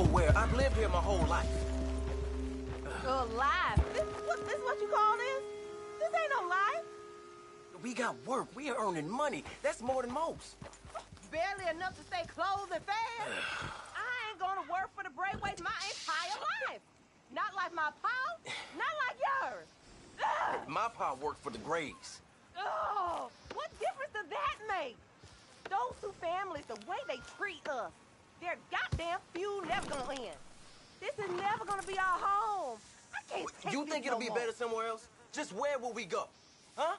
nowhere. I've lived here my whole life. Your life? This is what you call this? This ain't no life. We got work. We are earning money. That's more than most. Barely enough to stay clothed and fed. I ain't gonna work for the Braithwaites my entire life. Not like my pa, not like yours. Ugh. My pa worked for the Grays. Oh, what difference does that make? Those two families, the way they treat us, their goddamn feud never gonna end. This is never gonna be our home. I can't take You this think it'll no be more. better somewhere else? Just where will we go? Huh?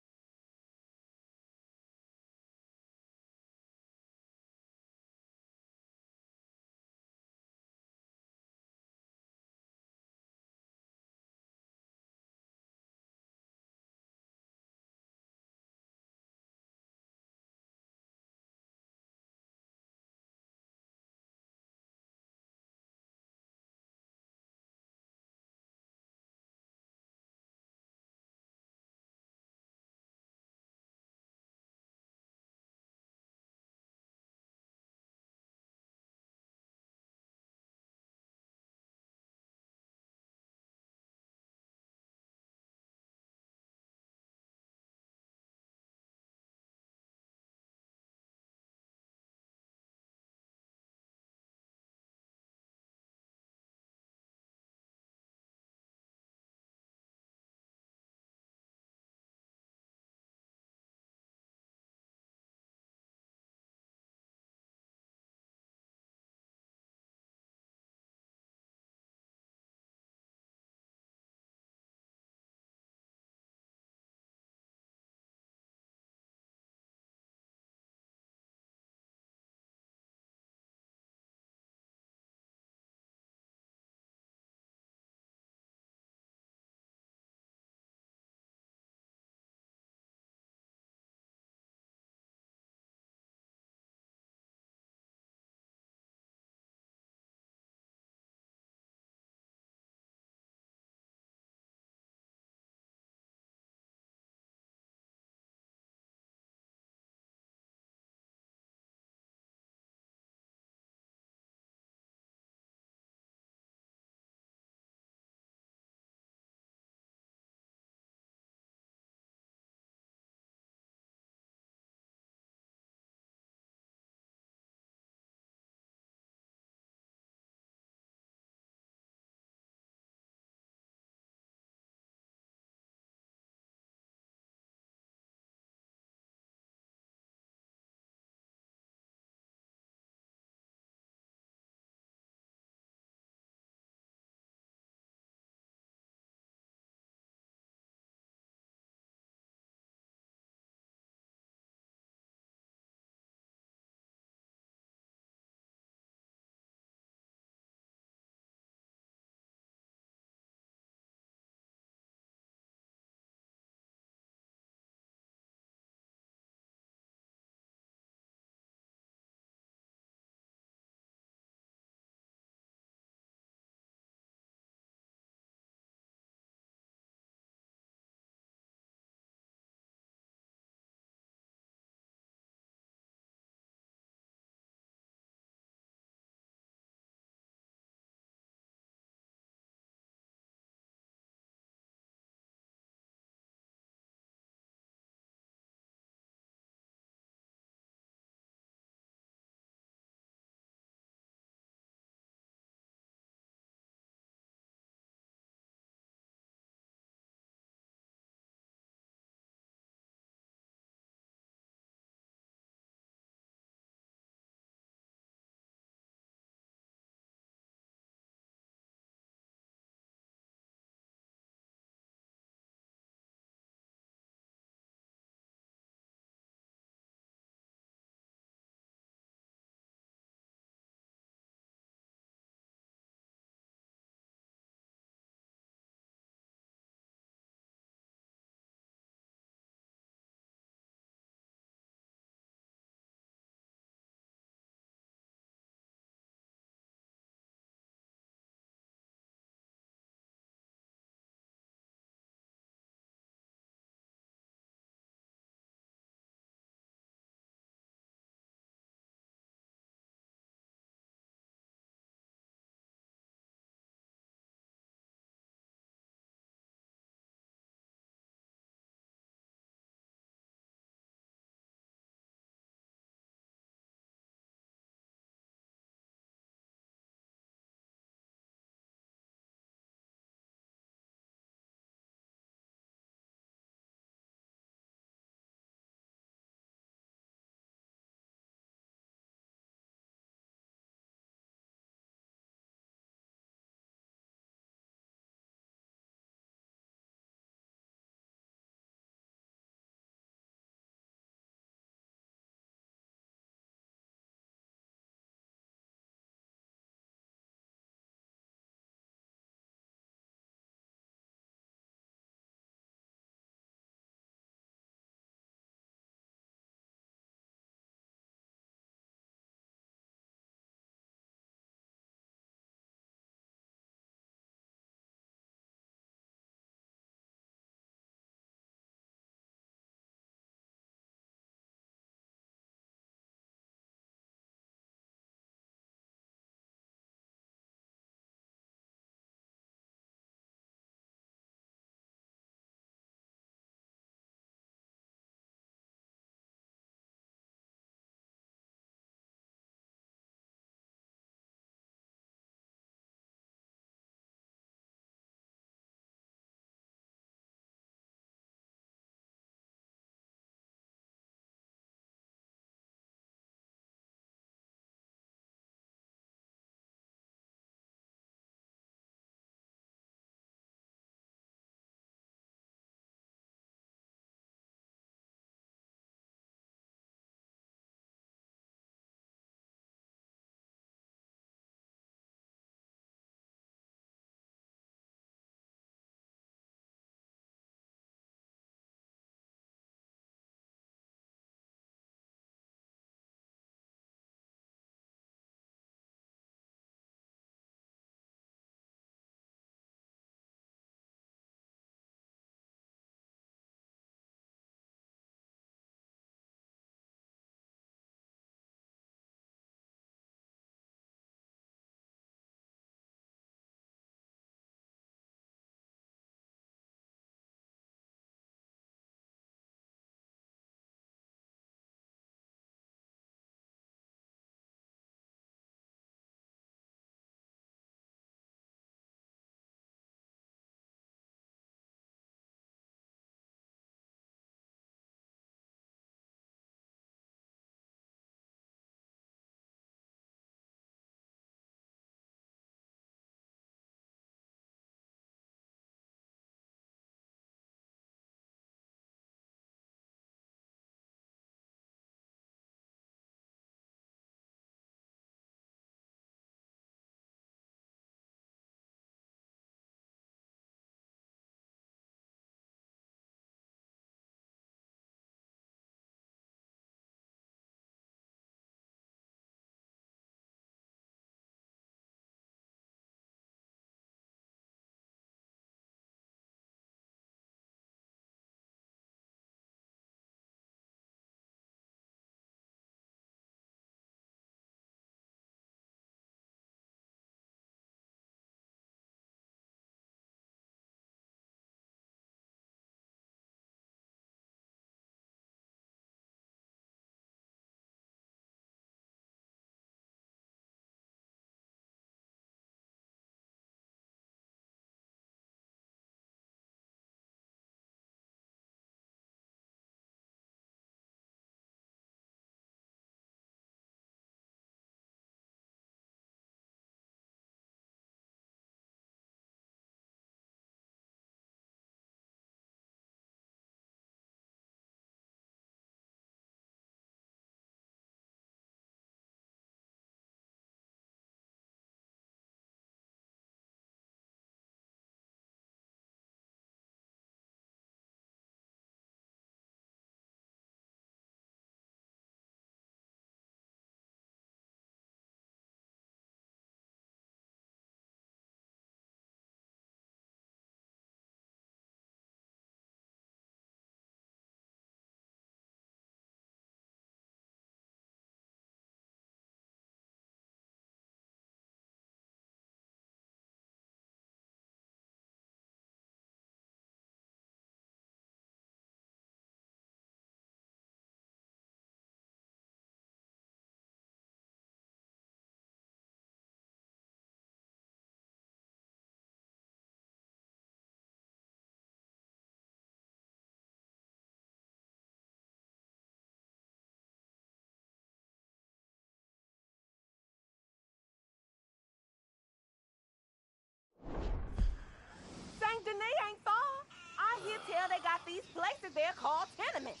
these places they're called tenements.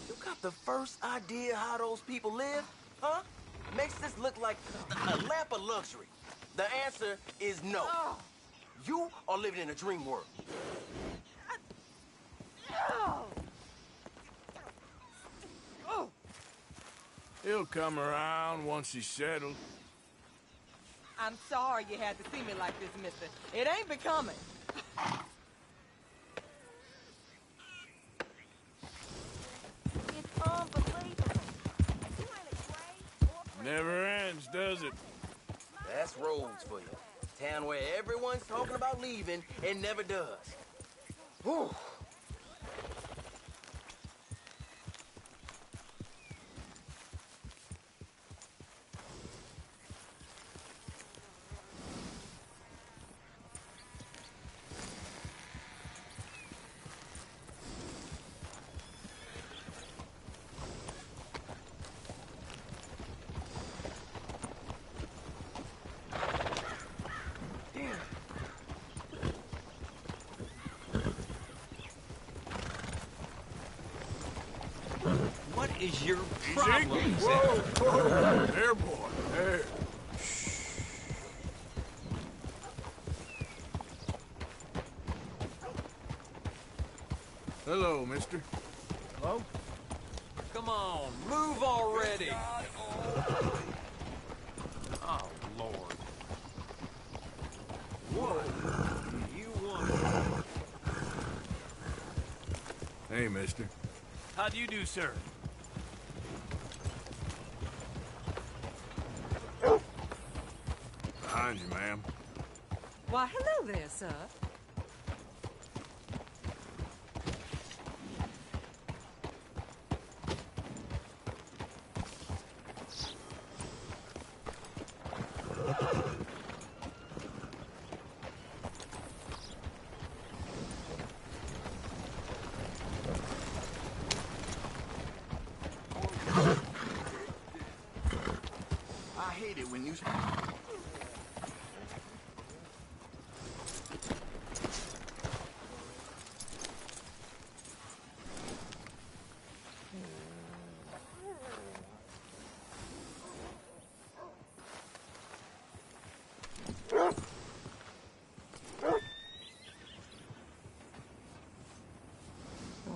You got the first idea how those people live? Huh? Makes this look like a lamp of luxury. The answer is no. Oh. You are living in a dream world. Oh. Oh. He'll come around once he's settled. I'm sorry you had to see me like this, mister. It ain't becoming. It's unbelievable. You ain't a grave or Never ends, does it? That's Rhodes for you. Town where everyone's talking about leaving and never does. Whew. What is your Easy. problem, Whoa, whoa. There, boy. There. Hello, mister. Hello? Come on, move already! Oh, Lord. What do you want? Hey, mister. How do you do, sir? Behind you, ma'am. Why, hello there, sir. I hate it when you...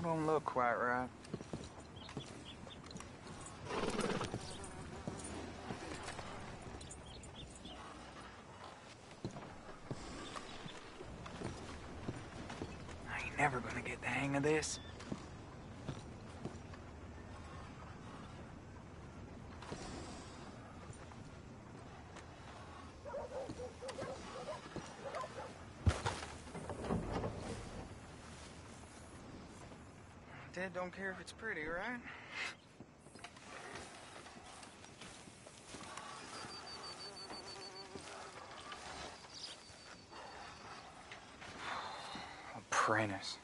Don't look quite right. I ain't never gonna get the hang of this. Dad don't care if it's pretty, right? Apprentice.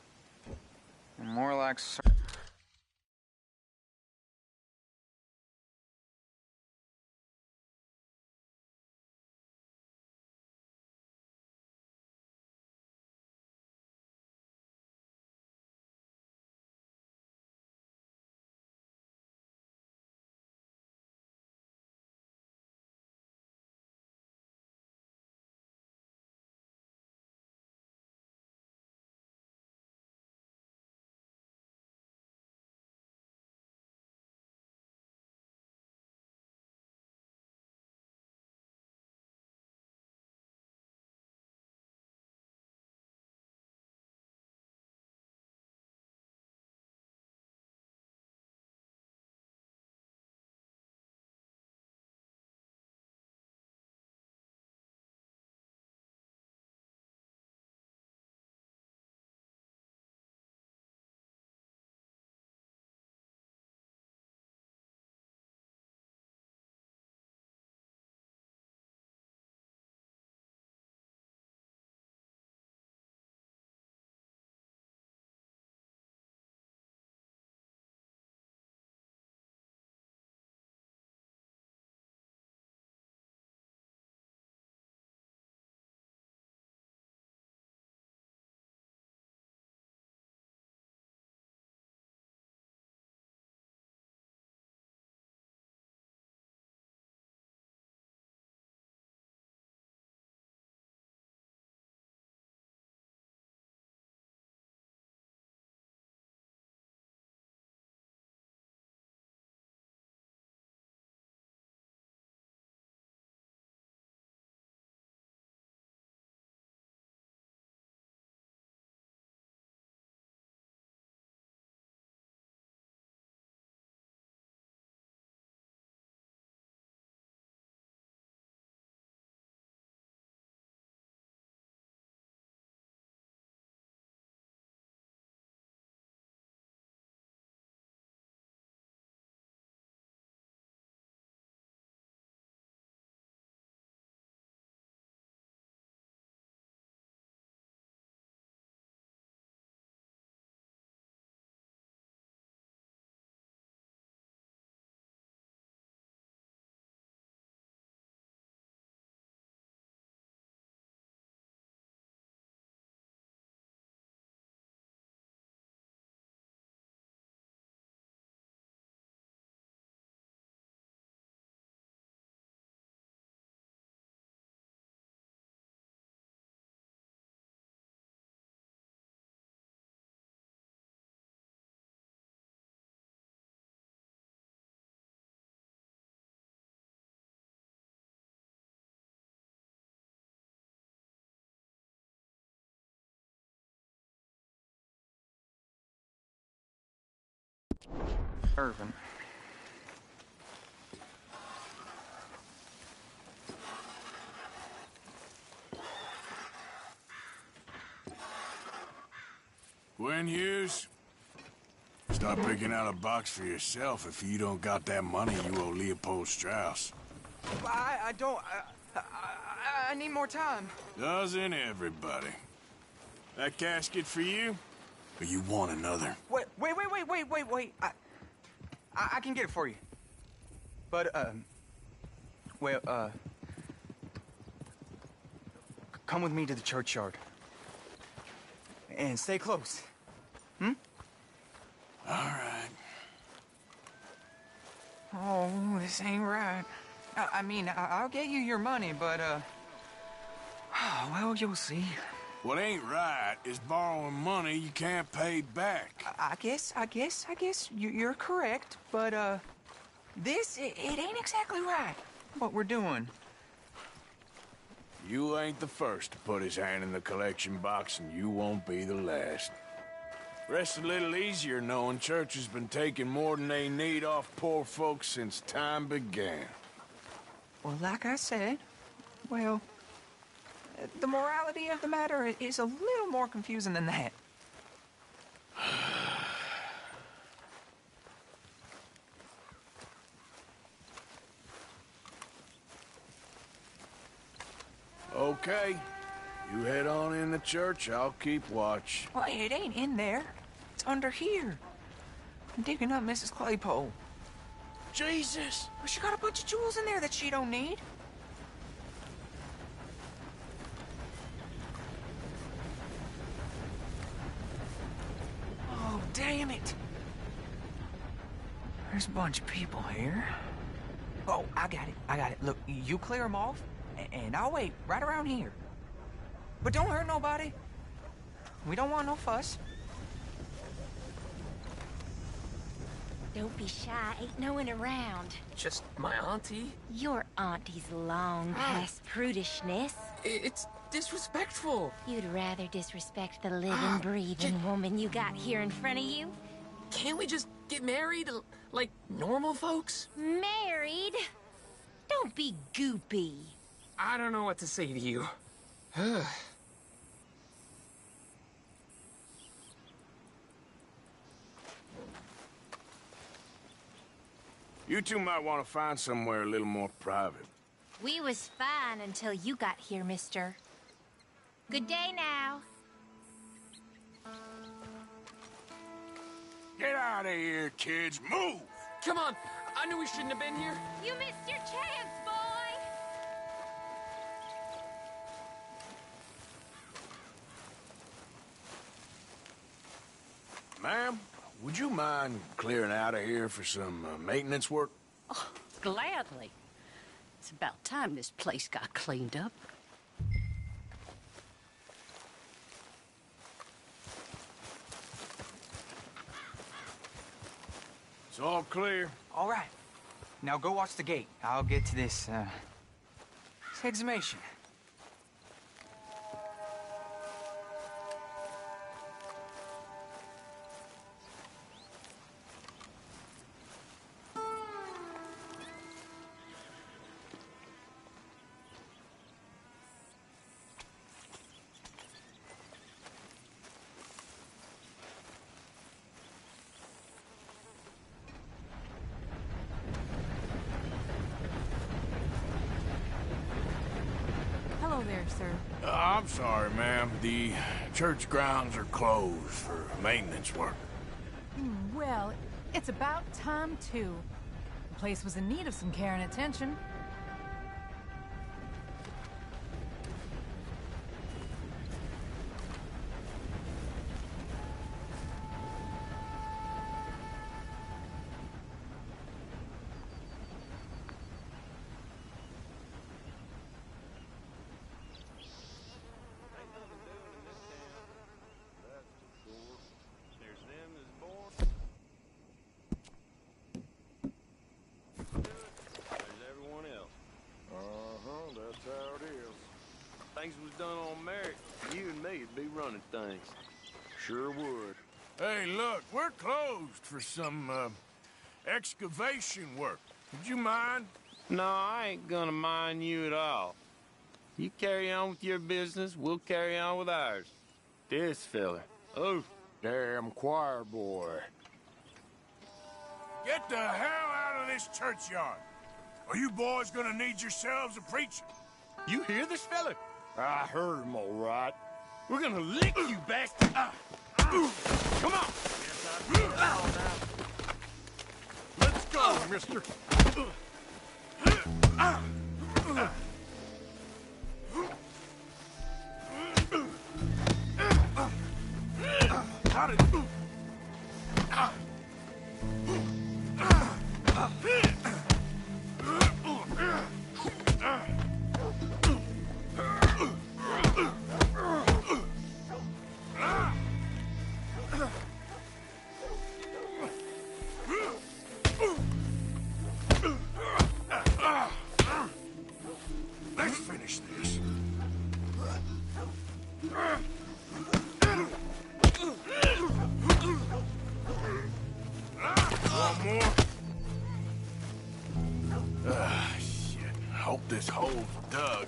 More like... Irvin. Gwen Hughes, start picking out a box for yourself if you don't got that money you owe Leopold Strauss. I don't... I need more time. Doesn't everybody? That casket for you? Or you want another? Wait. I can get it for you. But, come with me to the churchyard. And stay close. Hmm? All right. Oh, this ain't right. I mean, I'll get you your money, but, well, you'll see. What ain't right is borrowing money you can't pay back. I guess you're correct, but, it ain't exactly right, what we're doing. You ain't the first to put his hand in the collection box, and you won't be the last. Rests a little easier knowing church has been taking more than they need off poor folks since time began. Well, like I said, well, the morality of the matter is a little more confusing than that. Okay. You head on in the church, I'll keep watch. Well, it ain't in there. It's under here. I'm digging up Mrs. Claypole. Jesus! Well, she got a bunch of jewels in there that she don't need. Oh, damn it. There's a bunch of people here. Oh, I got it. Look, you clear them off, and I'll wait right around here. But don't hurt nobody. We don't want no fuss. Don't be shy, ain't no one around. Just my auntie. Your auntie's long past prudishness. It's disrespectful. You'd rather disrespect the living, breathing woman you got here in front of you? Can't we just get married like normal folks? Married? Don't be goopy. I don't know what to say to you. You two might want to find somewhere a little more private. We was fine until you got here, mister. Good day now. Get out of here, kids. Move! Come on. I knew we shouldn't have been here. You missed your chance, boy! Ma'am, would you mind clearing out of here for some maintenance work? Oh, gladly. It's about time this place got cleaned up. It's all clear. All right. Now go watch the gate. I'll get to this exhumation. Hello there, sir. I'm sorry, ma'am. The church grounds are closed for maintenance work. Well, it's about time, too. The place was in need of some care and attention. Things was done on merit, you and me'd be running things. Sure would. Hey, look, we're closed for some excavation work. Would you mind? No, I ain't gonna mind you at all. You carry on with your business, we'll carry on with ours. This fella. Oh, Damn choir boy. Get the hell out of this churchyard. Are you boys gonna need yourselves a preacher? you hear this fella? I heard him all right. We're gonna lick you back. Come on. Let's go, mister. How did... Let's finish this. One more. Shit. Hope this hole's dug.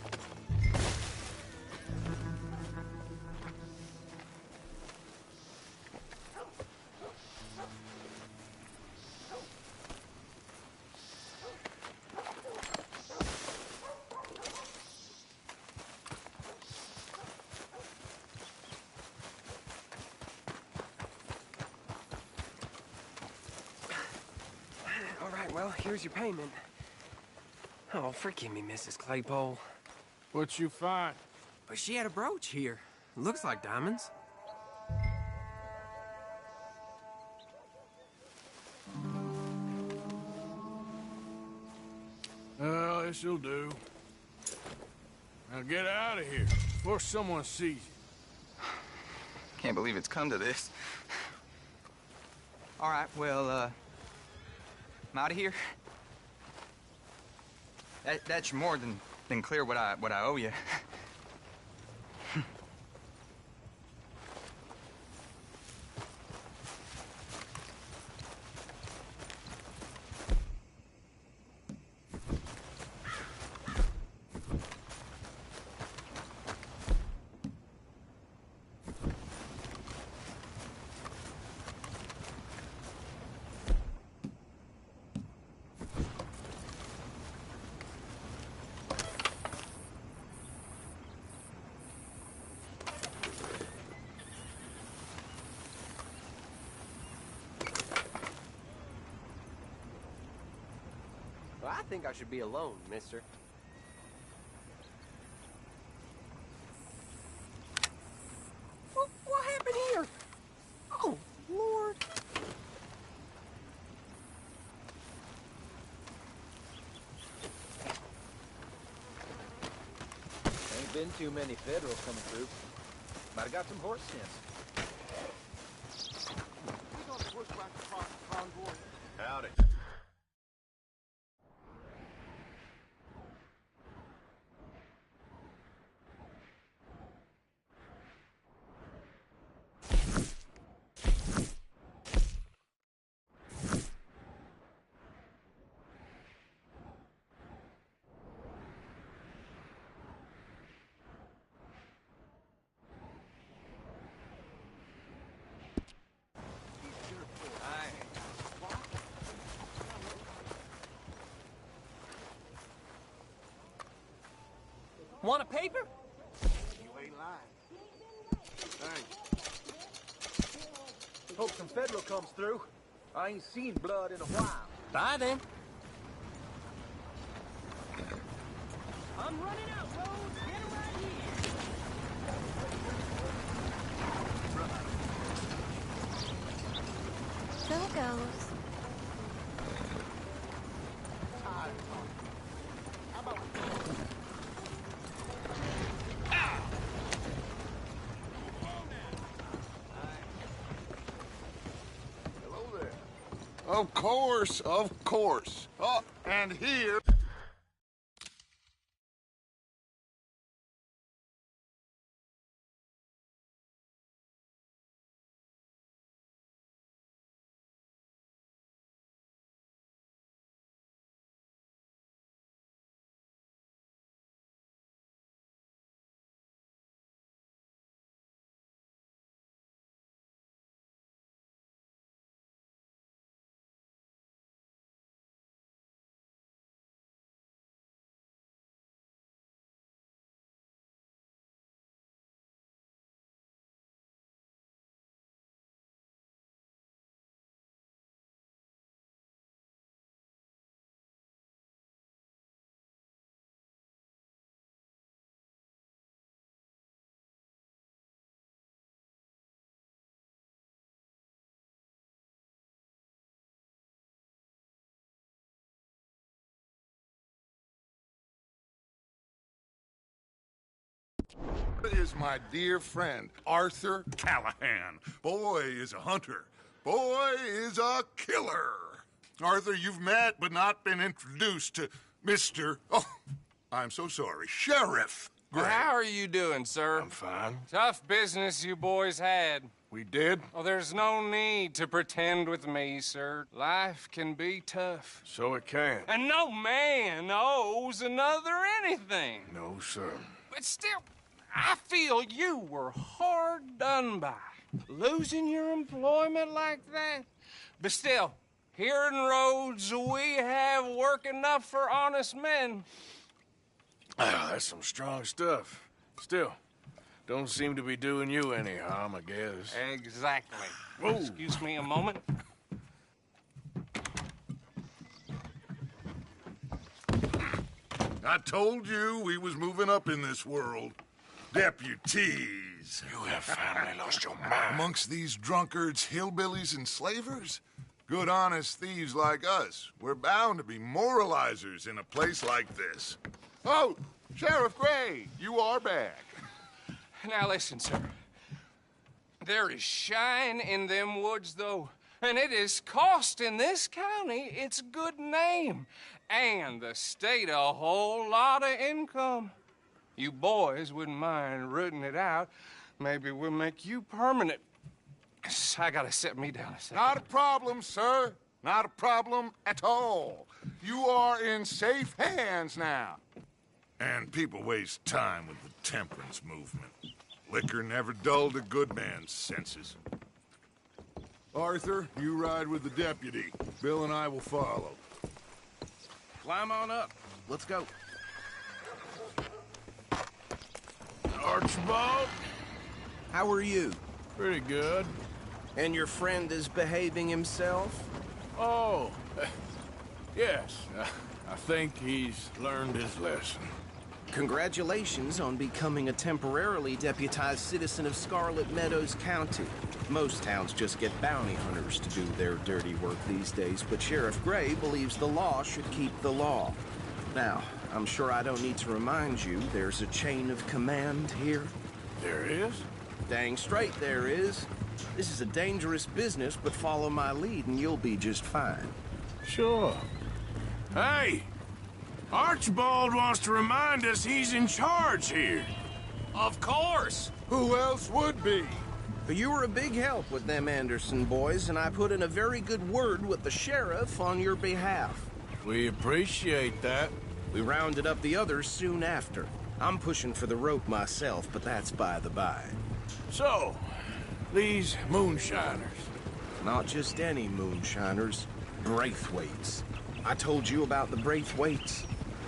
All right, well, here's your payment. Oh, forgive me, Mrs. Claypole. What you find? But she had a brooch here. Looks like diamonds. Well, this'll do. Now get out of here before someone sees you. Can't believe it's come to this. All right, well, I'm out of here. That's more than clear what I owe you. Well, I think I should be alone, mister. What happened here? Oh, Lord. Ain't been too many Federals coming through. Might have got some horse sense. He's on horseback across the convoy. Howdy. Want a paper? You ain't lying. Thanks. Hope some Federal comes through. I ain't seen blood in a while. Bye, then. I'm running out, Rose. Get him right here. So it goes. Of course, of course. Oh, and here... is my dear friend, Arthur Callahan. Boy is a hunter. Boy is a killer. Arthur, you've met but not been introduced to Mr. Oh, I'm so sorry, Sheriff Gray. How are you doing, sir? I'm fine. Tough business you boys had. We did? Oh, there's no need to pretend with me, sir. Life can be tough. So it can. And no man owes another anything. No, sir. But still, I feel you were hard done by. Losing your employment like that. But still, here in Rhodes, we have work enough for honest men. That's some strong stuff. Still, don't seem to be doing you any harm, I guess. Exactly. Whoa. Excuse me a moment. I told you we was moving up in this world. Deputies. You have finally lost your mind. Amongst these drunkards, hillbillies, and slavers? Good, honest thieves like us. We're bound to be moralizers in a place like this. Oh, Sheriff Gray, you are back. Now listen, sir. There is shine in them woods, though, and it is costing this county its good name and the state a whole lot of income. You boys wouldn't mind rooting it out. Maybe we'll make you permanent. I gotta set me down a second. Not a problem, sir. Not a problem at all. You are in safe hands now. And people waste time with the temperance movement. Liquor never dulled a good man's senses. Arthur, you ride with the deputy. Bill and I will follow. Climb on up. Let's go. Archibald? How are you? Pretty good. And your friend is behaving himself? Oh, yes. I think he's learned his lesson. Congratulations on becoming a temporarily deputized citizen of Scarlet Meadows County. Most towns just get bounty hunters to do their dirty work these days, but Sheriff Gray believes the law should keep the law. Now, I'm sure I don't need to remind you there's a chain of command here. There is? Dang straight there is. This is a dangerous business, but follow my lead and you'll be just fine. Sure. Hey! Archibald wants to remind us he's in charge here. Of course! Who else would be? But you were a big help with them Anderson boys, and I put in a very good word with the sheriff on your behalf. We appreciate that. We rounded up the others soon after. I'm pushing for the rope myself, but that's by the by. So, these moonshiners. Not just any moonshiners, Braithwaites. I told you about the Braithwaites.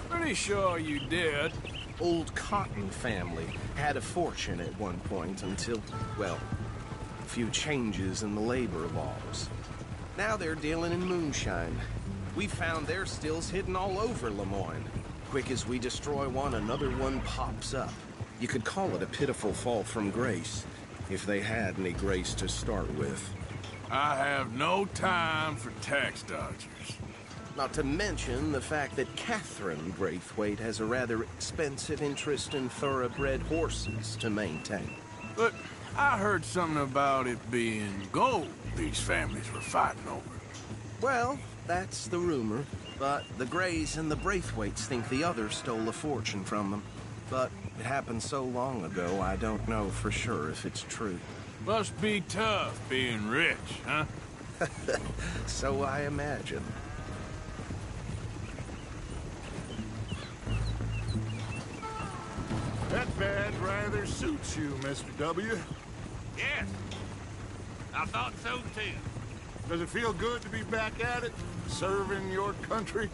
Pretty sure you did. Old Cotton family had a fortune at one point until, well, a few changes in the labor laws. Now they're dealing in moonshine. We found their stills hidden all over Lemoyne. Quick as we destroy one, another one pops up. You could call it a pitiful fall from grace, if they had any grace to start with. I have no time for tax dodgers. Not to mention the fact that Catherine Braithwaite has a rather expensive interest in thoroughbred horses to maintain. But I heard something about it being gold these families were fighting over. Well, that's the rumor. But the Grays and the Braithwaites think the others stole a fortune from them. But it happened so long ago, I don't know for sure if it's true. Must be tough being rich, huh? So I imagine. That badge rather suits you, Mr. W. Yes. I thought so, too. Does it feel good to be back at it, serving your country?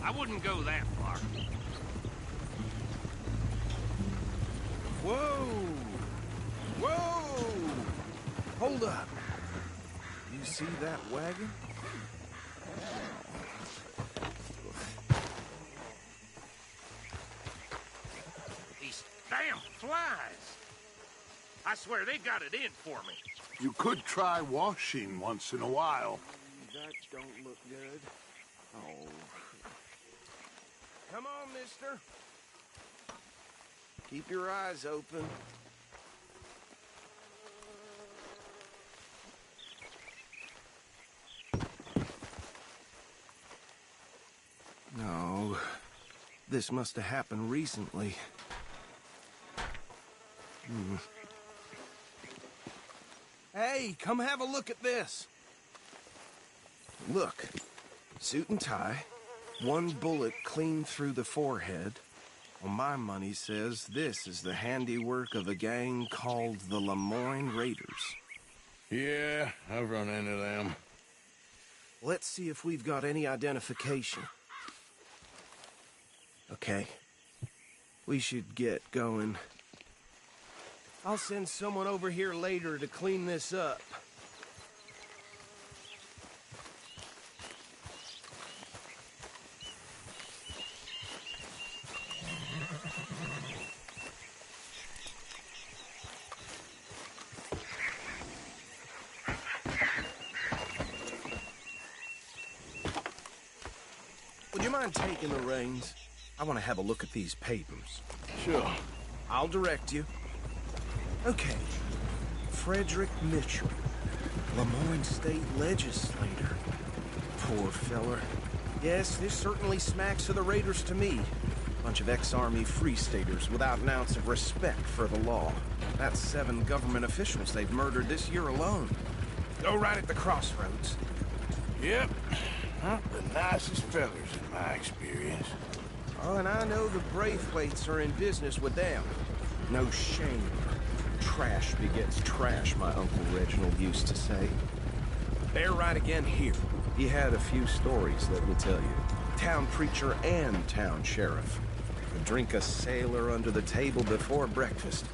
I wouldn't go that far. Whoa! Whoa! Hold up. You see that wagon? These damn flies. I swear they got it in for me. You could try washing once in a while. That don't look good. Oh. Come on, mister. Keep your eyes open. This must have happened recently. Hey, come have a look at this. Look, suit and tie, one bullet clean through the forehead. Well, my money says this is the handiwork of a gang called the Lemoyne Raiders. Yeah, I've run into them. Let's see if we've got any identification. Okay. We should get going. I'll send someone over here later to clean this up. Would you mind taking the reins? I want to have a look at these papers. Sure. I'll direct you. Okay. Frederick Mitchell, Lemoyne State Legislator. Poor feller. Yes, this certainly smacks of the Raiders to me. Bunch of ex-Army Free Staters without an ounce of respect for the law. That's 7 government officials they've murdered this year alone. Go right at the crossroads. Yep. Not the nicest fellers in my experience. Oh, and I know the Braithwaites are in business with them. No shame. Trash begets trash, my Uncle Reginald used to say. They're right again here. He had a few stories, let me tell you. Town preacher and town sheriff. Would drink a sailor under the table before breakfast.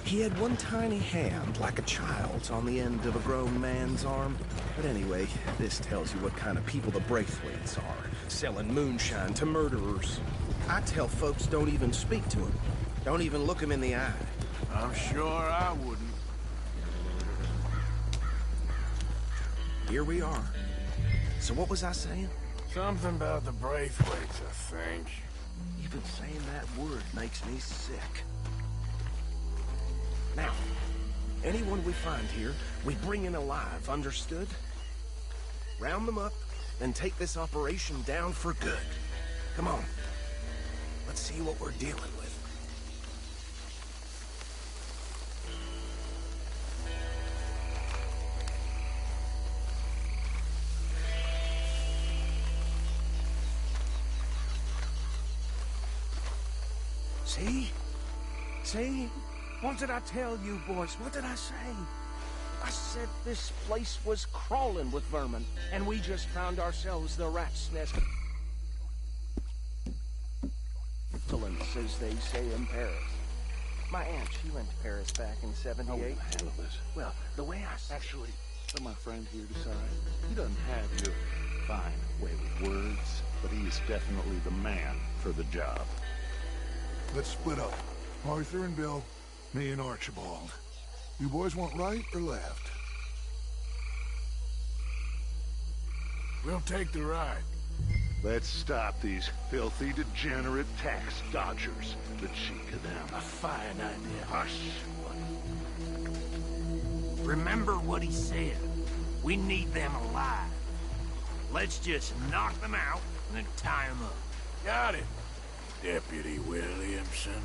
He had one tiny hand, like a child's, on the end of a grown man's arm. But anyway, this tells you what kind of people the Braithwaites are. Selling moonshine to murderers. I tell folks don't even speak to him. Don't even look him in the eye. I'm sure I wouldn't. Here we are. So what was I saying? Something about the Braithwaites, I think. Even saying that word makes me sick. Now, anyone we find here, we bring in alive, understood? Round them up, and take this operation down for good. Come on. Let's see what we're dealing with. See? See? What did I tell you, boys? What did I say? I said this place was crawling with vermin, and we just found ourselves the rat's nest. As they say in Paris. My aunt, she went to Paris back in '78. I won't handle this. Well, the way I Actually, let my friend here decide. He doesn't have your fine way with words, but he is definitely the man for the job. Let's split up. Arthur and Bill, me and Archibald. You boys want right or left? We'll take the right. Let's stop these filthy, degenerate tax dodgers. The cheek of them. A fine idea. Hush. Remember what he said. We need them alive. Let's just knock them out and then tie them up. Got it, Deputy Williamson.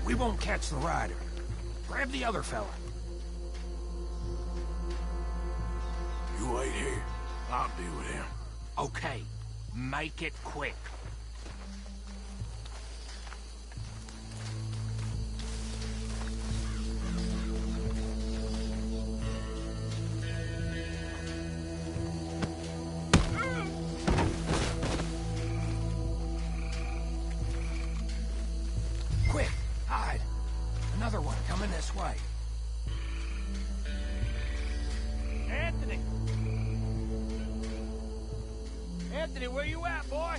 We won't catch the rider. Grab the other fella. You wait here. I'll deal with him. Okay. Make it quick. Quick, hide. Another one coming this way. Anthony! Anthony, where you at, boy?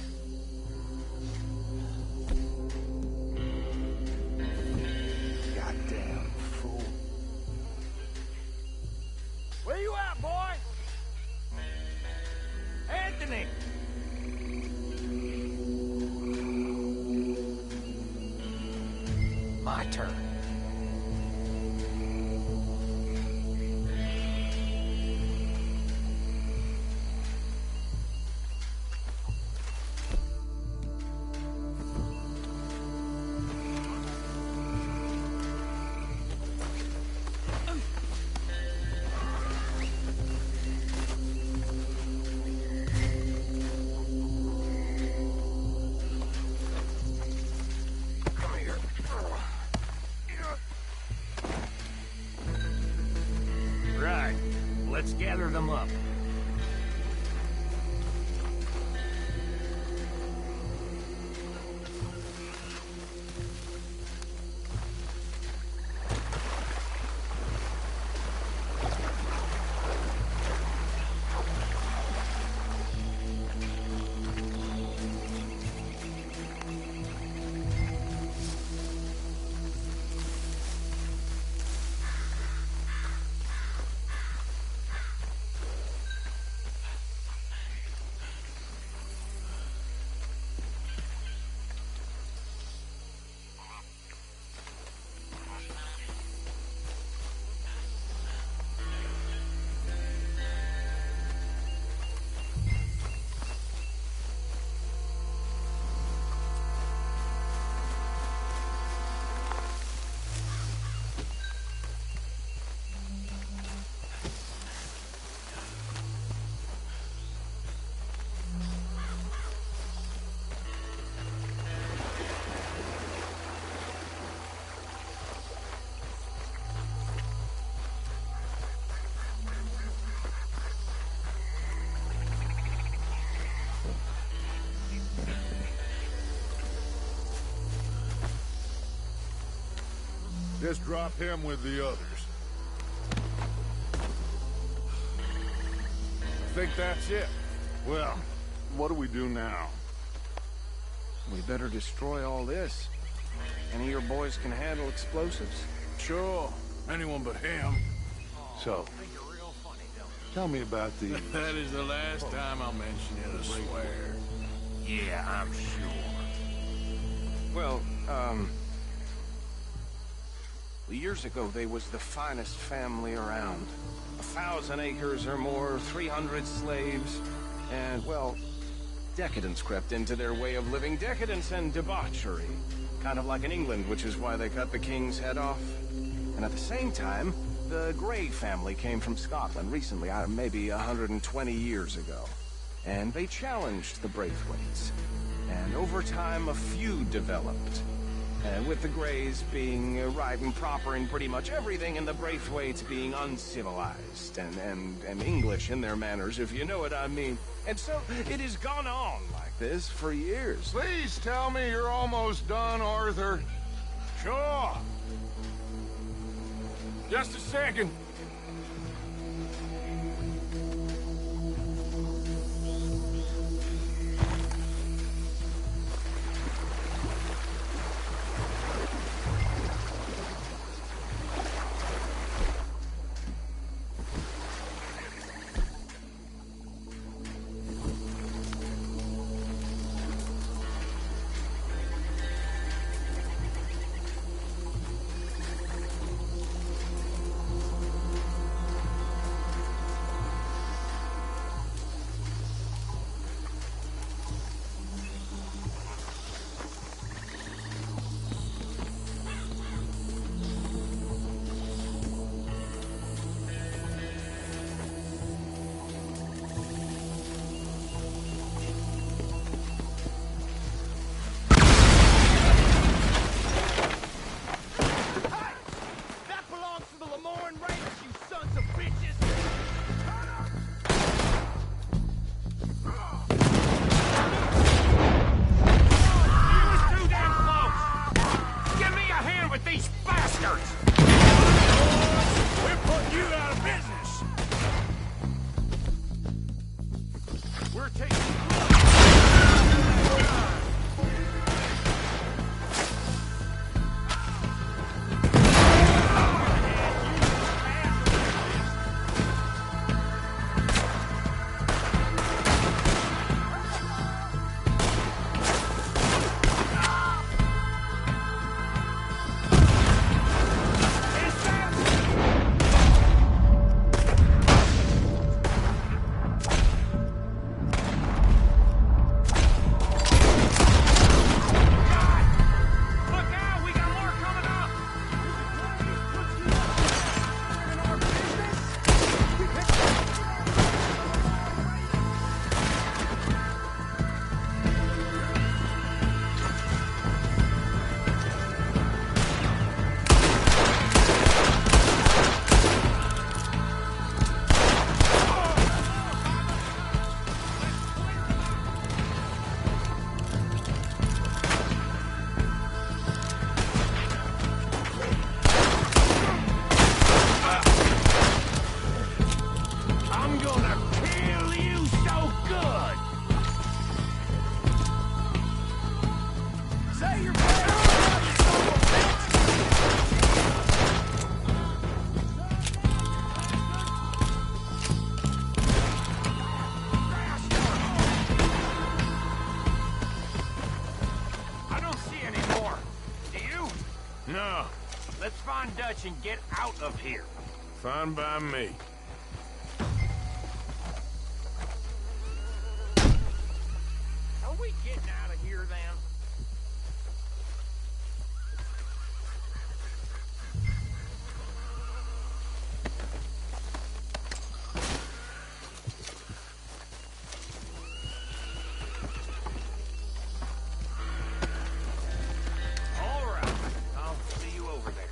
Goddamn fool. Where you at, boy? Anthony! My turn. gather them up. Just drop him with the others. I think that's it. Well, what do we do now? We better destroy all this. Any of your boys can handle explosives? Sure. Anyone but him. So, tell me about the... That is the last time I'll mention it, I swear. Yeah, I'm sure. Well, years ago, they was the finest family around. 1,000 acres or more, 300 slaves, and, well, decadence crept into their way of living. Decadence and debauchery. Kind of like in England, which is why they cut the king's head off. And at the same time, the Grey family came from Scotland recently, maybe 120 years ago. And they challenged the Braithwaites. And over time, a feud developed. With the Greys being right and proper in pretty much everything, and the Braithwaites being uncivilized and English in their manners, if you know what I mean. And so it has gone on like this for years. Please tell me you're almost done, Arthur. Sure. Just a second. No. Let's find Dutch and get out of here. Fine by me. Are we getting out of here then? All right. I'll see you over there.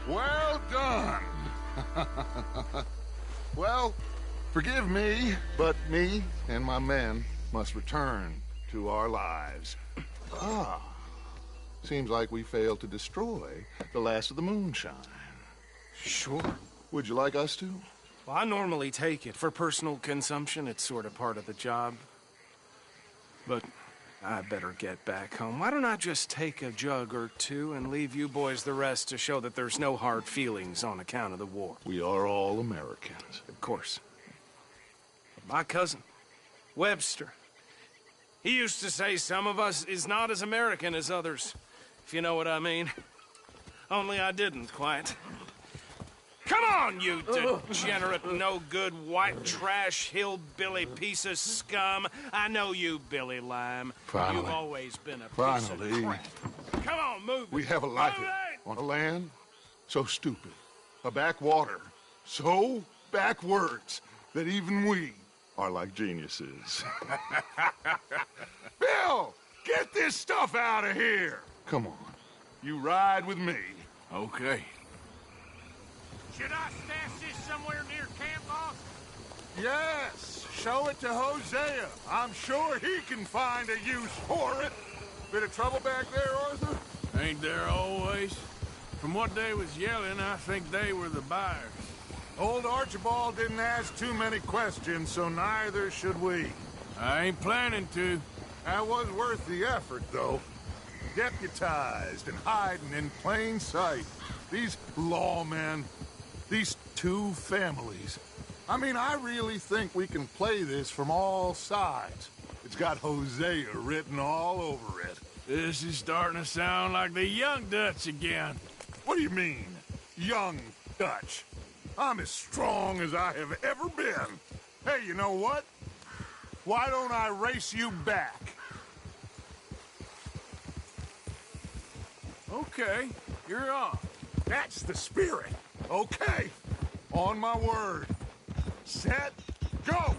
Well done. Well, forgive me, but me and my men must return to our lives. Ah, seems like we failed to destroy the last of the moonshine. Sure. Would you like us to? Well, I normally take it. For personal consumption, it's sort of part of the job. But I better get back home. Why don't I just take a jug or two and leave you boys the rest to show that there's no hard feelings on account of the war? We are all Americans. Of course. But my cousin, Webster, he used to say some of us is not as American as others, if you know what I mean. Only I didn't quite. Come on, you degenerate, no-good, white trash, hillbilly piece of scum. I know you, Billy Lime. Finally. You've always been a piece Finally. of crap. Come on, move it. We have a life Move here it! on a land so stupid, a backwater so backwards that even we are like geniuses. Bill, get this stuff out of here. Come on, you ride with me. Okay. Should I stash this somewhere near camp, boss? Yes, show it to Hosea. I'm sure he can find a use for it. Bit of trouble back there, Arthur? Ain't there always? From what they was yelling, I think they were the buyers. Old Archibald didn't ask too many questions, so neither should we. I ain't planning to. That was worth the effort, though. Deputized and hiding in plain sight. These lawmen, these two families. I mean, I really think we can play this from all sides. It's got Hosea written all over it. This is starting to sound like the young Dutch again. What do you mean, young Dutch? I'm as strong as I have ever been. Hey, you know what? Why don't I race you back? Okay, you're on. That's the spirit. Okay, on my word. Set, go!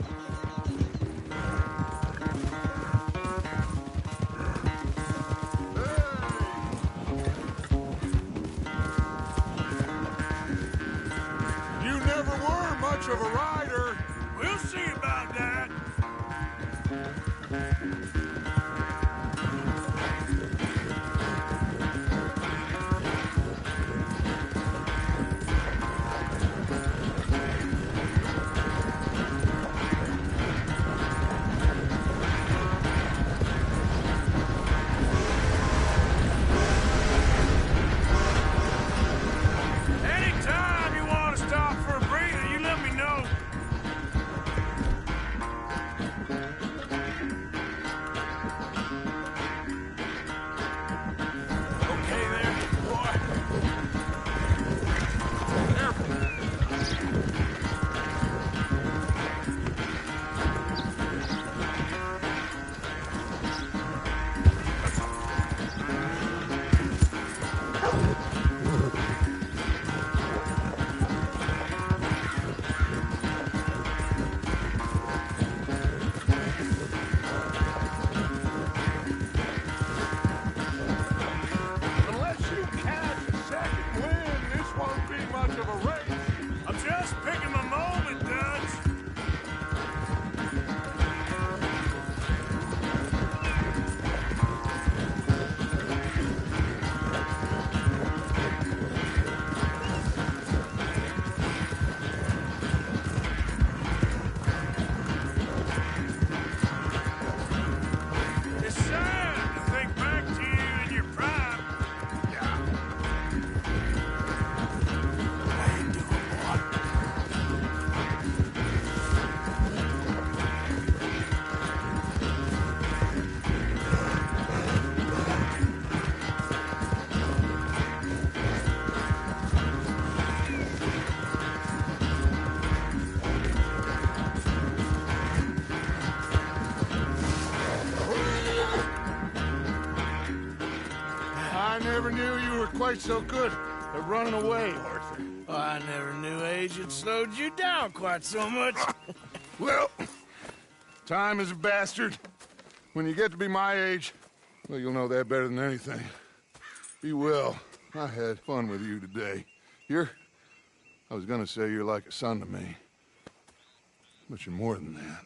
You never were much of a rider. We'll see about that. Anytime you want to stop for a breather, you let me know. never knew you were quite so good at running away, Arthur. Oh, I never knew age had slowed you down quite so much. Well, time is a bastard. When you get to be my age, well, you'll know that better than anything. Be well. I had fun with you today. I was gonna say you're like a son to me. But you're more than that.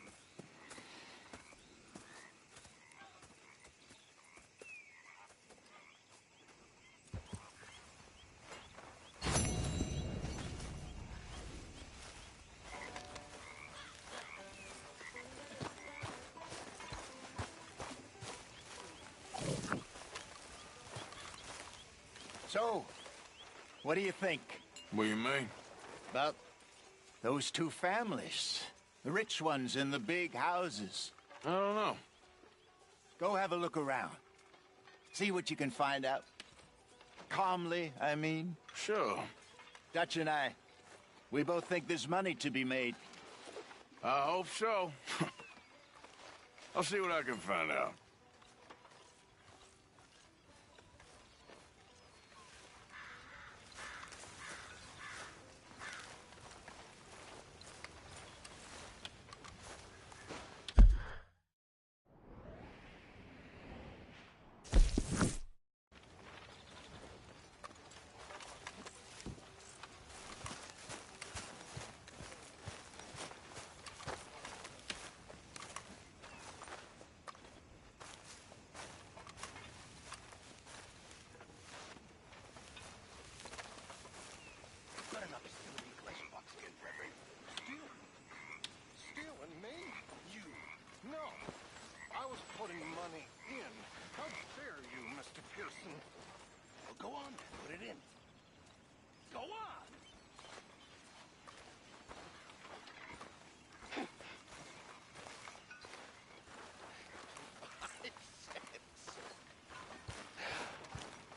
So, what do you think? What do you mean? About those two families. The rich ones in the big houses. I don't know. Go have a look around. See what you can find out. Calmly, I mean. Sure. Dutch and I, we both think there's money to be made. I hope so. I'll see what I can find out. Stealing me? You? No. I was putting money in. How dare you, Mr. Pearson? Well, go on, put it in. Go on!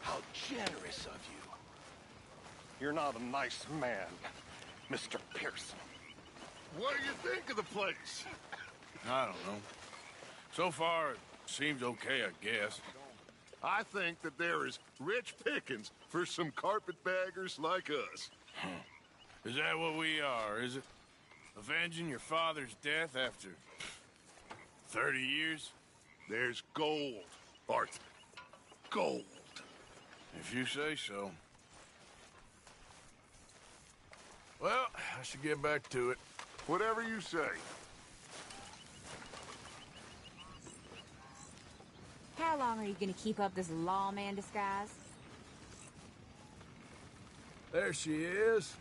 How generous of you. You're not a nice man, Mr. Pearson. What do you think of the place? I don't know. So far, it seems okay, I guess. I think that there is rich pickings for some carpetbaggers like us. Is that what we are, is it? Avenging your father's death after 30 years? There's gold, Arthur. Gold. If you say so. Well, I should get back to it. Whatever you say. How long are you gonna keep up this lawman disguise? There she is.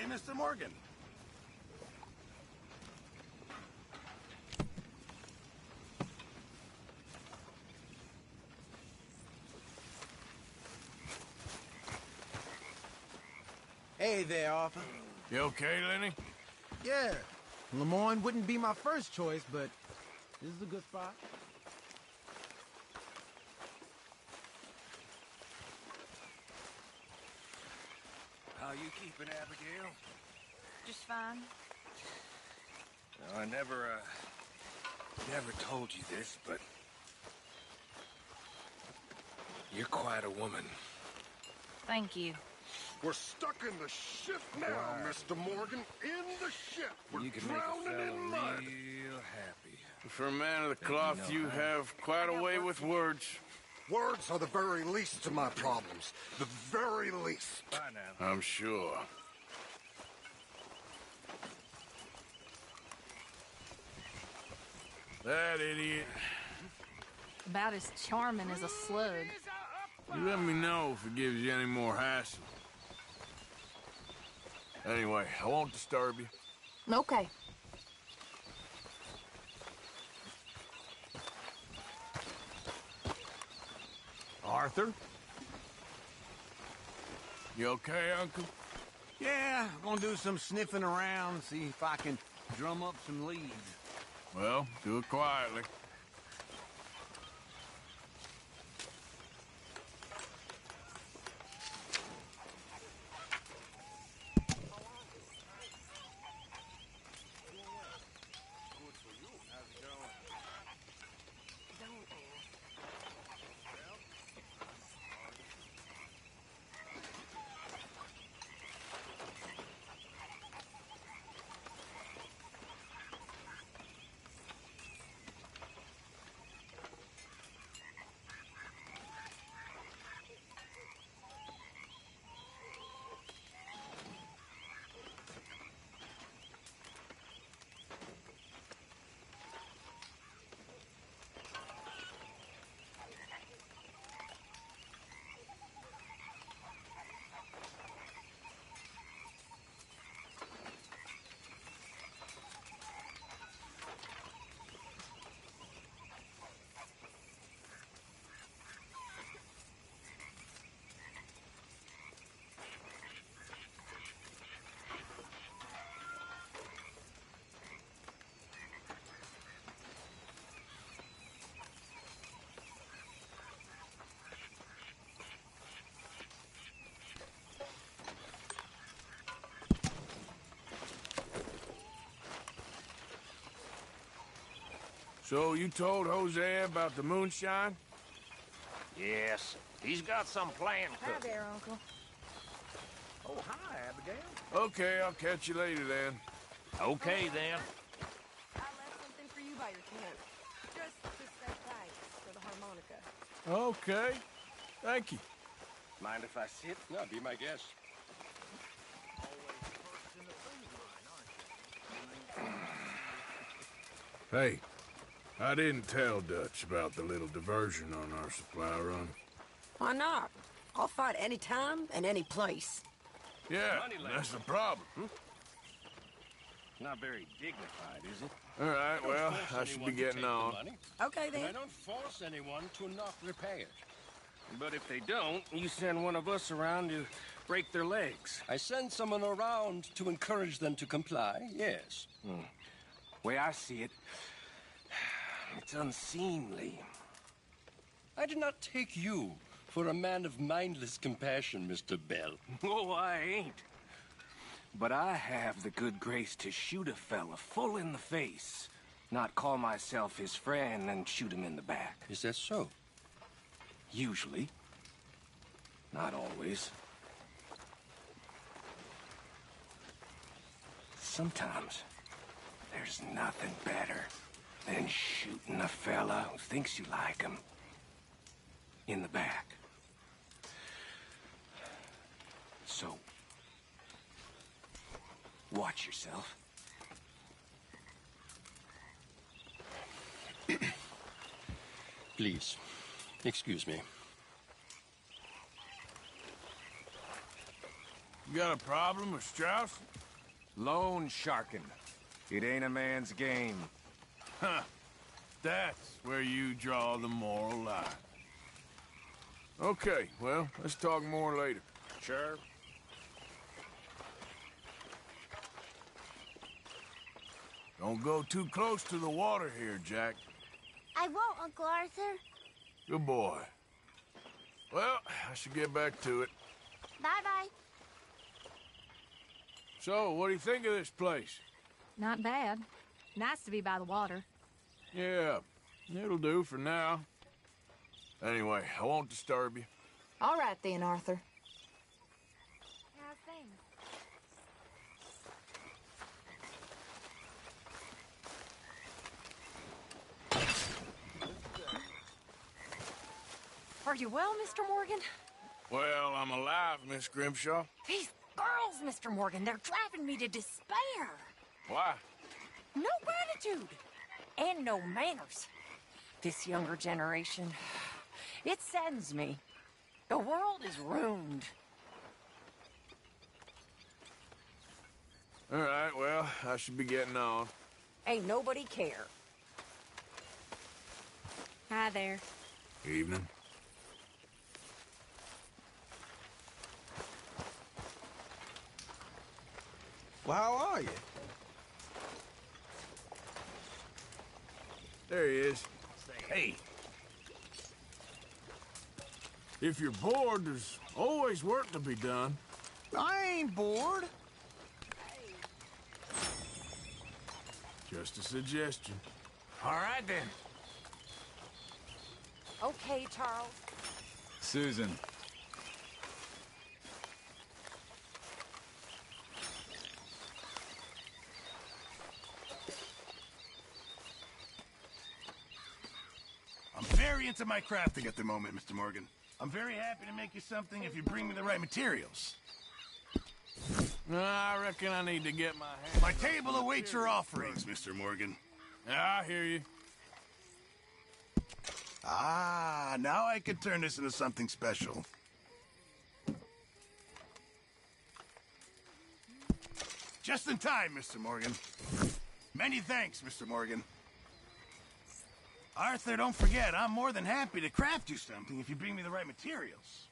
Mr. Morgan. Hey there, Arthur. You okay, Lenny? Yeah, Lemoyne wouldn't be my first choice, but this is a good spot. How you keeping, Abigail? Just fine. Well, I never told you this, but you're quite a woman. Thank you. We're stuck in the ship now, Mr. Morgan. In the ship. We're You can make a drowning fella in mud. real happy. For a man of the cloth, you have quite a way with words. Words are the very least of my problems. The very least. Bye now. I'm sure. That idiot. About as charming as a slug. You let me know if it gives you any more hassle. Anyway, I won't disturb you. Okay. Arthur? You okay, Uncle? Yeah, gonna do some sniffing around, see if I can drum up some leads. Well, do it quietly. So you told Hosea about the moonshine? Yes, he's got some plan Hi cooking. there, Uncle. Oh, hi, Abigail. Okay, I'll catch you later then. Okay, then. I left something for you by your tent. Just to stay tight for the harmonica. Okay. Thank you. Mind if I sit? No, be my guest. Hey, I didn't tell Dutch about the little diversion on our supply run. Why not? I'll fight any time and any place. Yeah, that's the problem. Not very dignified, is it? All right, don't well, force I should be anyone to getting take the on. money, Okay, and I then. don't force anyone to not repay it. But if they don't, you send one of us around to break their legs. I send someone around to encourage them to comply, yes. Way I see it, it's unseemly. I do not take you for a man of mindless compassion, Mr. Bell. Oh, I ain't. But I have the good grace to shoot a fella full in the face, not call myself his friend and shoot him in the back. Is that so? Usually. Not always. Sometimes there's nothing better than shooting a fella who thinks you like him in the back. So, watch yourself. Please, excuse me. got a problem with Strauss? Loan sharking. It ain't a man's game. Huh. That's where you draw the moral line. Okay, well, let's talk more later. Sure. Don't go too close to the water here, Jack. I won't, Uncle Arthur. Good boy. Well, I should get back to it. Bye-bye. So, what do you think of this place? Not bad. Nice to be by the water. Yeah, it'll do for now. Anyway, I won't disturb you. All right then, Arthur. How's things? Are you well, Mr. Morgan? Well, I'm alive, Miss Grimshaw. These girls, Mr. Morgan, they're driving me to despair. Why? No gratitude and no manners. This younger generation, it saddens me. The world is ruined. All right, well, I should be getting on. Ain't nobody care. Hi there. Evening. Well, how are you? There he is. Hey. If you're bored, there's always work to be done. I ain't bored. Just a suggestion. All right, then. Okay, Charles. Susan. I'm very into my crafting at the moment, Mr. Morgan. I'm very happy to make you something if you bring me the right materials. I reckon I need to get my hands... My table awaits your offerings, Mr. Morgan. Yeah, I hear you. Ah, now I can turn this into something special. Just in time, Mr. Morgan. Many thanks, Mr. Morgan. Arthur, don't forget, I'm more than happy to craft you something if you bring me the right materials.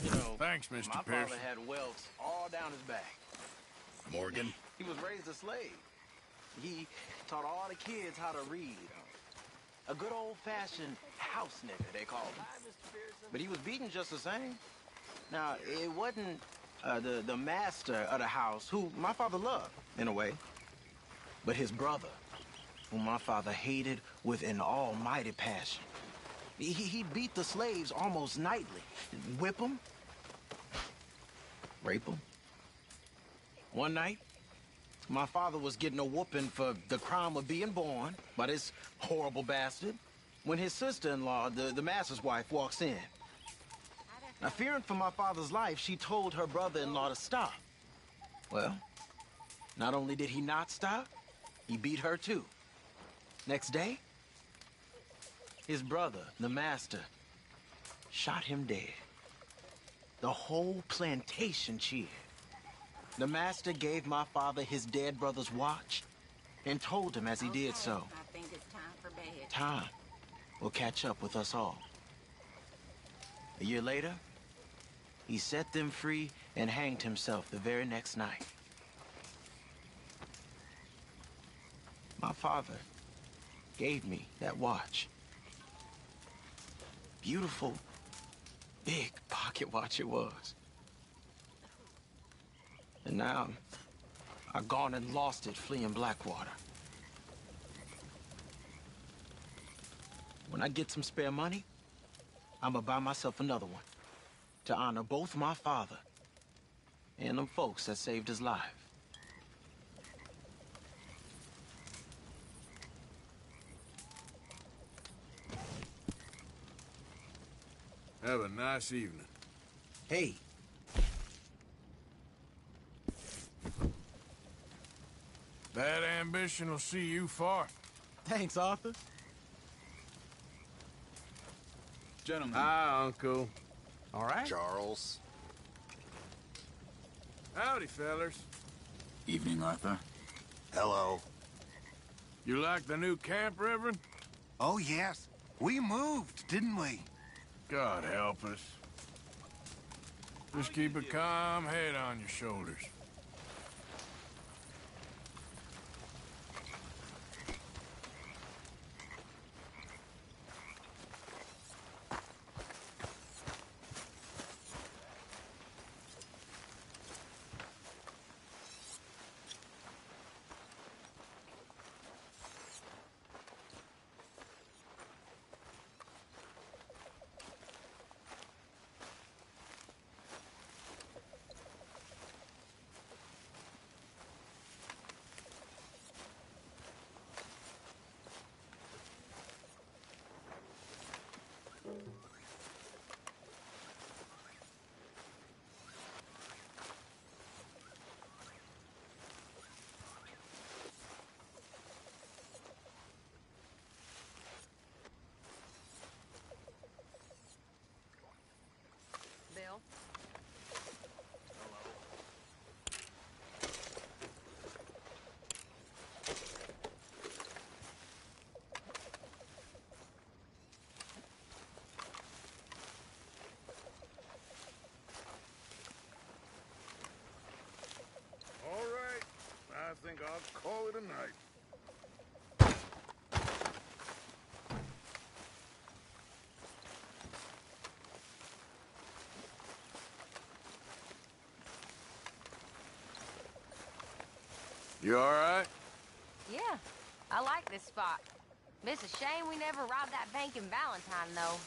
You know, thanks, Mr. My Pearson. father had welts all down his back. Morgan? He was raised a slave. He taught all the kids how to read. A good old-fashioned house nigger, they called him. But he was beaten just the same. Now, it wasn't the master of the house, who my father loved, in a way, but his brother, whom my father hated with an almighty passion. He beat the slaves almost nightly. Whip them. Rape them. One night, my father was getting a whooping for the crime of being born by this horrible bastard when his sister-in-law, the master's wife, walks in. Now, fearing for my father's life, she told her brother-in-law to stop. Well, not only did he not stop, he beat her too. Next day, his brother, the master, shot him dead. The whole plantation cheered. The master gave my father his dead brother's watch and told him as he did so, I think it's time for bed. time will catch up with us all. A year later, he set them free and hanged himself the very next night. My father gave me that watch. Beautiful, big pocket watch it was. And now, I've gone and lost it fleeing Blackwater. When I get some spare money, I'ma buy myself another one to honor both my father and them folks that saved his life. Have a nice evening. Hey. That ambition will see you far. Thanks, Arthur. Gentlemen. Hi, Uncle. All right. Charles. Howdy, fellers. Evening, Arthur. Hello. You like the new camp, Reverend? Oh, yes. We moved, didn't we? God help us. Just keep a calm head on your shoulders. Bill? All right. I think I'll call it a night. You all right? Yeah, I like this spot. It's a shame we never robbed that bank in Valentine, though.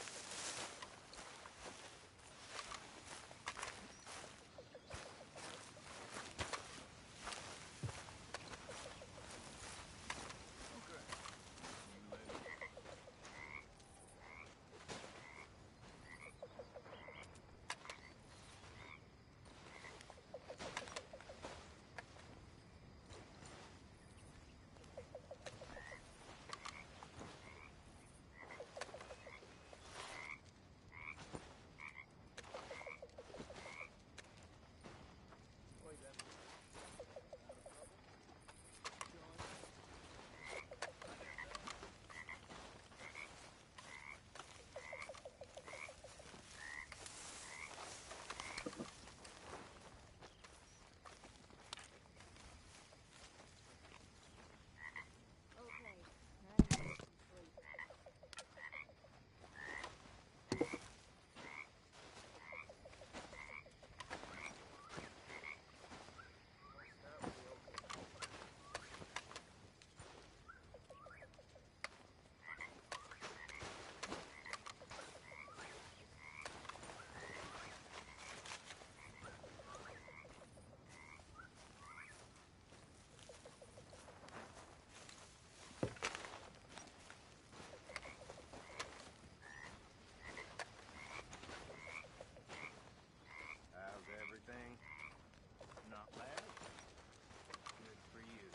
Not bad. Good for you.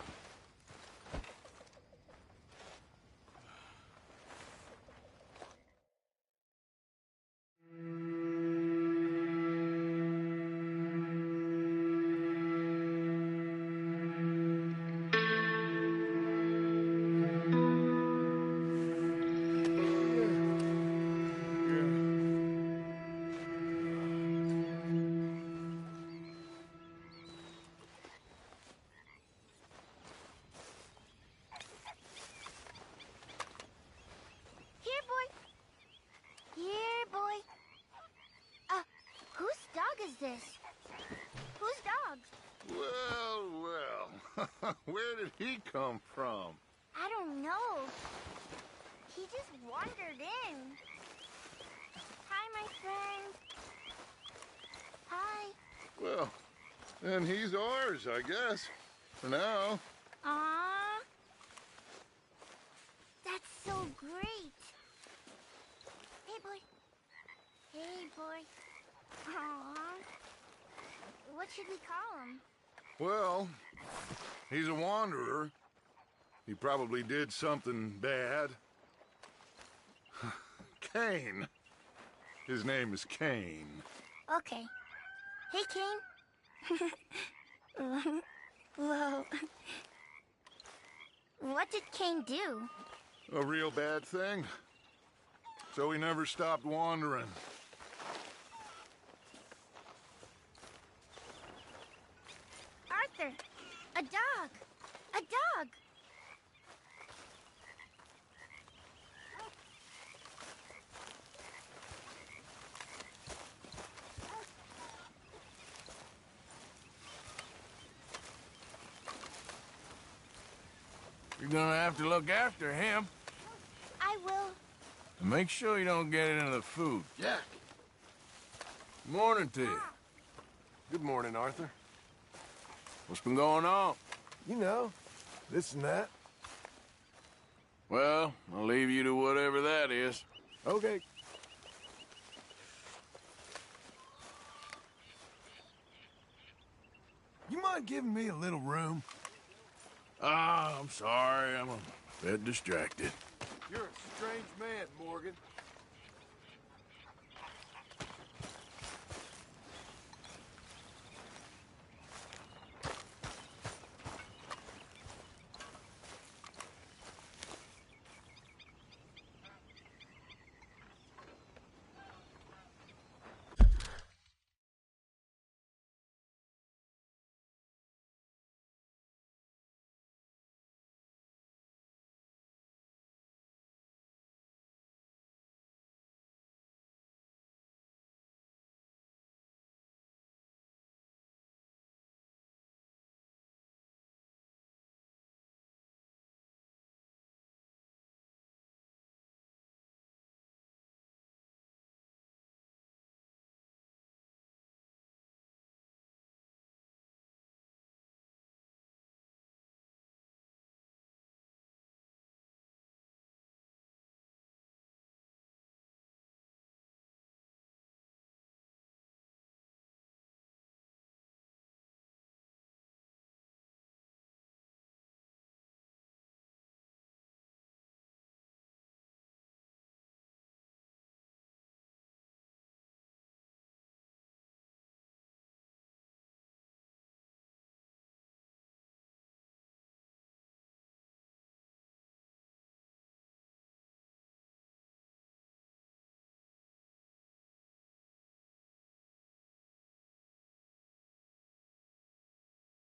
Here, boy. Here, boy. Whose dog is this? Whose dog? Well. Where did he come from? I don't know. He just wandered in. Hi, my friend. Hi. Well, then he's ours, I guess. For now. Aww. That's so great. Hey, boy. Hey, boy. Aww. What should we call him? Well, he's a wanderer. He probably did something bad. Kane. His name is Kane. Okay. Hey, Kane. Whoa. What did Cain do? A real bad thing. So he never stopped wandering. Arthur, a dog. A dog. You're gonna have to look after him. I will. And make sure you don't get into the food. Jack. Morning to you. Good morning, Arthur. What's been going on? You know, this and that. Well, I'll leave you to whatever that is. Okay. You mind giving me a little room? Ah, I'm sorry. I'm a bit distracted. You're a strange man, Morgan.